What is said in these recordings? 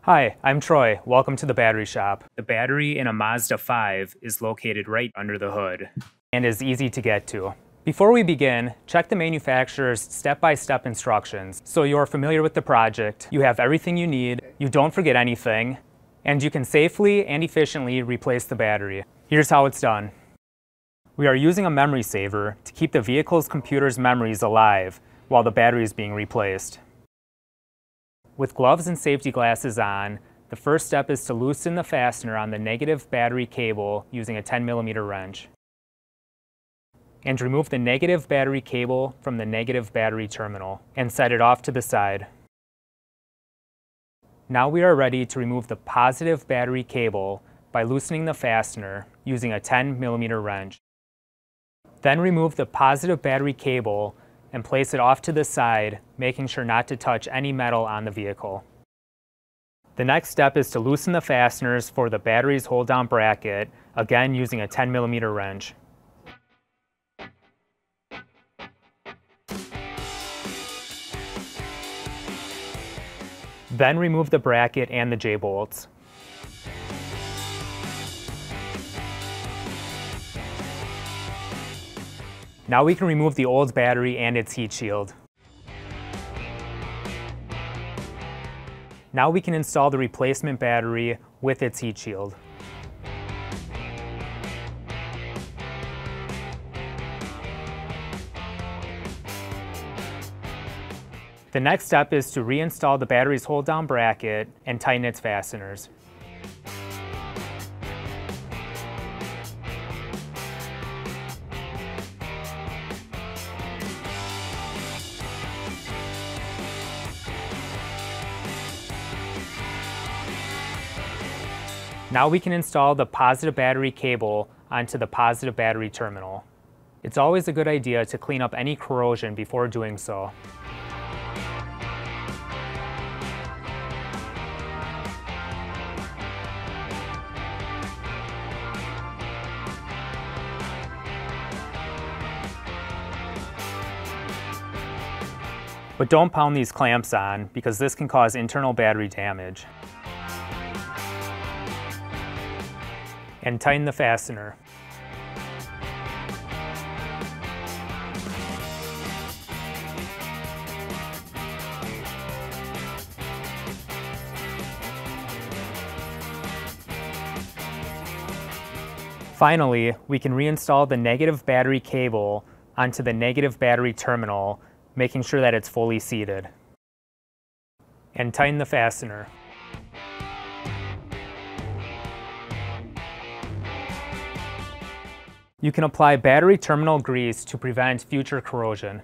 Hi, I'm Troy. Welcome to the battery shop. The battery in a Mazda 5 is located right under the hood and is easy to get to. Before we begin, check the manufacturer's step-by-step instructions so you're familiar with the project, you have everything you need, you don't forget anything, and you can safely and efficiently replace the battery. Here's how it's done. We are using a memory saver to keep the vehicle's computer's memories alive while the battery is being replaced. With gloves and safety glasses on, the first step is to loosen the fastener on the negative battery cable using a 10mm wrench. And remove the negative battery cable from the negative battery terminal and set it off to the side. Now we are ready to remove the positive battery cable by loosening the fastener using a 10mm wrench. Then remove the positive battery cable and place it off to the side, making sure not to touch any metal on the vehicle. The next step is to loosen the fasteners for the battery's hold-down bracket, again using a 10mm wrench. Then remove the bracket and the J-bolts. Now we can remove the old battery and its heat shield. Now we can install the replacement battery with its heat shield. The next step is to reinstall the battery's hold-down bracket and tighten its fasteners. Now we can install the positive battery cable onto the positive battery terminal. It's always a good idea to clean up any corrosion before doing so. But don't pound these clamps on because this can cause internal battery damage. And tighten the fastener. Finally, we can reinstall the negative battery cable onto the negative battery terminal, making sure that it's fully seated. And tighten the fastener. You can apply battery terminal grease to prevent future corrosion.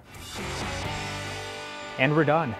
And we're done.